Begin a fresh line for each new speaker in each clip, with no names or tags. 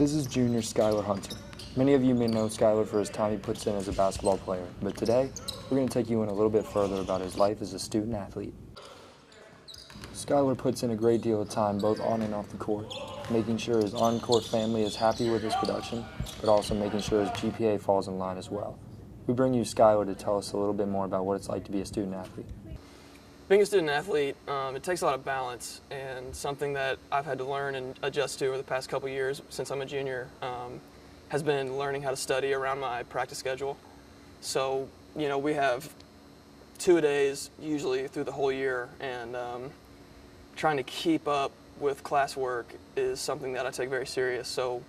This is junior Skyler Hunter. Many of you may know Skyler for his time he puts in as a basketball player, but today we're going to take you in a little bit further about his life as a student athlete. Skyler puts in a great deal of time both on and off the court, making sure his on-court family is happy with his production, but also making sure his GPA falls in line as well. We bring you Skyler to tell us a little bit more about what it's like to be a student athlete.
Being a student athlete, it takes a lot of balance, and something that I've had to learn and adjust to over the past couple years since I'm a junior has been learning how to study around my practice schedule. So, we have 2-a-days usually through the whole year, and trying to keep up with classwork is something that I take very serious. So,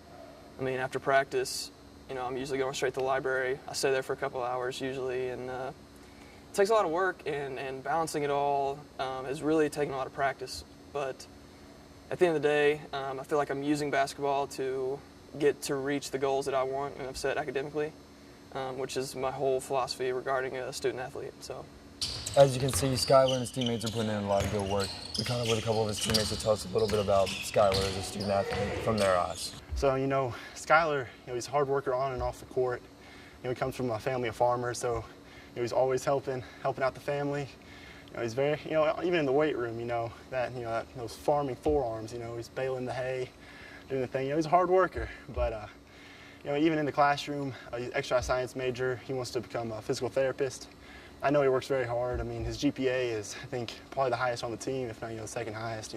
after practice, I'm usually going straight to the library. I stay there for a couple hours usually, and it takes a lot of work, and balancing it all has really taken a lot of practice. But at the end of the day, I feel like I'm using basketball to get to reach the goals that I want and have set academically, which is my whole philosophy regarding a student athlete. So,
as you can see, Skyler and his teammates are putting in a lot of good work. We caught up with a couple of his teammates to tell us a little bit about Skyler as a student athlete from their eyes.
So, Skyler, he's a hard worker on and off the court. He comes from a family of farmers, so he's always helping out the family. He's very, even in the weight room, those farming forearms, he's baling the hay, doing the thing. He's a hard worker, but even in the classroom, he's an exercise science major. He wants to become a physical therapist. I know he works very hard. His GPA is, I think, probably the highest on the team, if not, the second highest.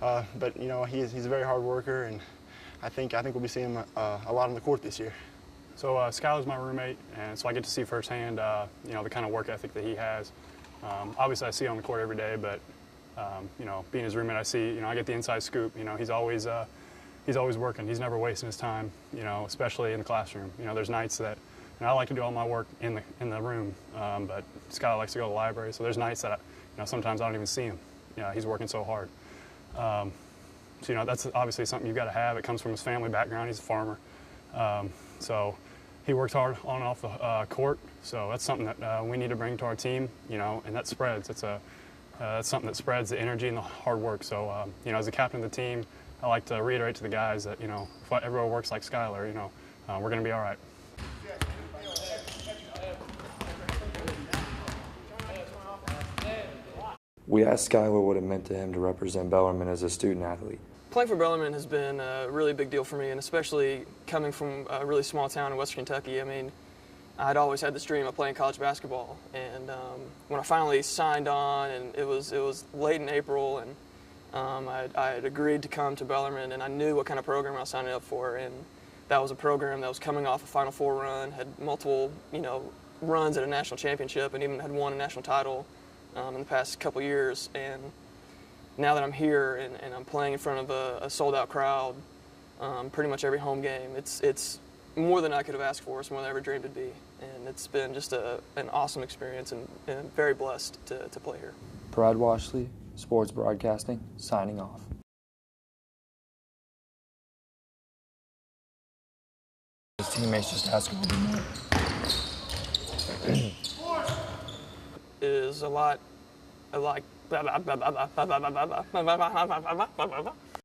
But he's a very hard worker, and I think we'll be seeing him a lot on the court this year.
So Skyler's my roommate, and so I get to see firsthand, the kind of work ethic that he has. Obviously, I see it on the court every day, but being his roommate, I see, I get the inside scoop. He's always working. He's never wasting his time. Especially in the classroom. There's nights that, I like to do all my work in the room, but Skyler likes to go to the library. So there's nights that, sometimes I don't even see him. He's working so hard. So that's obviously something you've got to have. It comes from his family background. He's a farmer. So he works hard on and off the court, so that's something that we need to bring to our team, and that spreads. That's something that spreads, the energy and the hard work. So, as the captain of the team, I like to reiterate to the guys that, if everyone works like Skyler, we're going to be all right.
We asked Skyler what it meant to him to represent Bellarmine as a student athlete.
Playing for Bellarmine has been a really big deal for me, and especially coming from a really small town in Western Kentucky. I'd always had this dream of playing college basketball, and when I finally signed on, and it was late in April, and I had agreed to come to Bellarmine, and I knew what kind of program I was signing up for, and that was a program that was coming off a Final Four run, had multiple runs at a national championship, and even had won a national title in the past couple years. And now that I'm here and I'm playing in front of a sold-out crowd pretty much every home game, it's more than I could have asked for. It's more than I ever dreamed it'd be. And it's been just an awesome experience, and very blessed to play here.
Brad Washley, Sports Broadcasting, signing off. His teammates just ask him a little more.
It is a lot, I like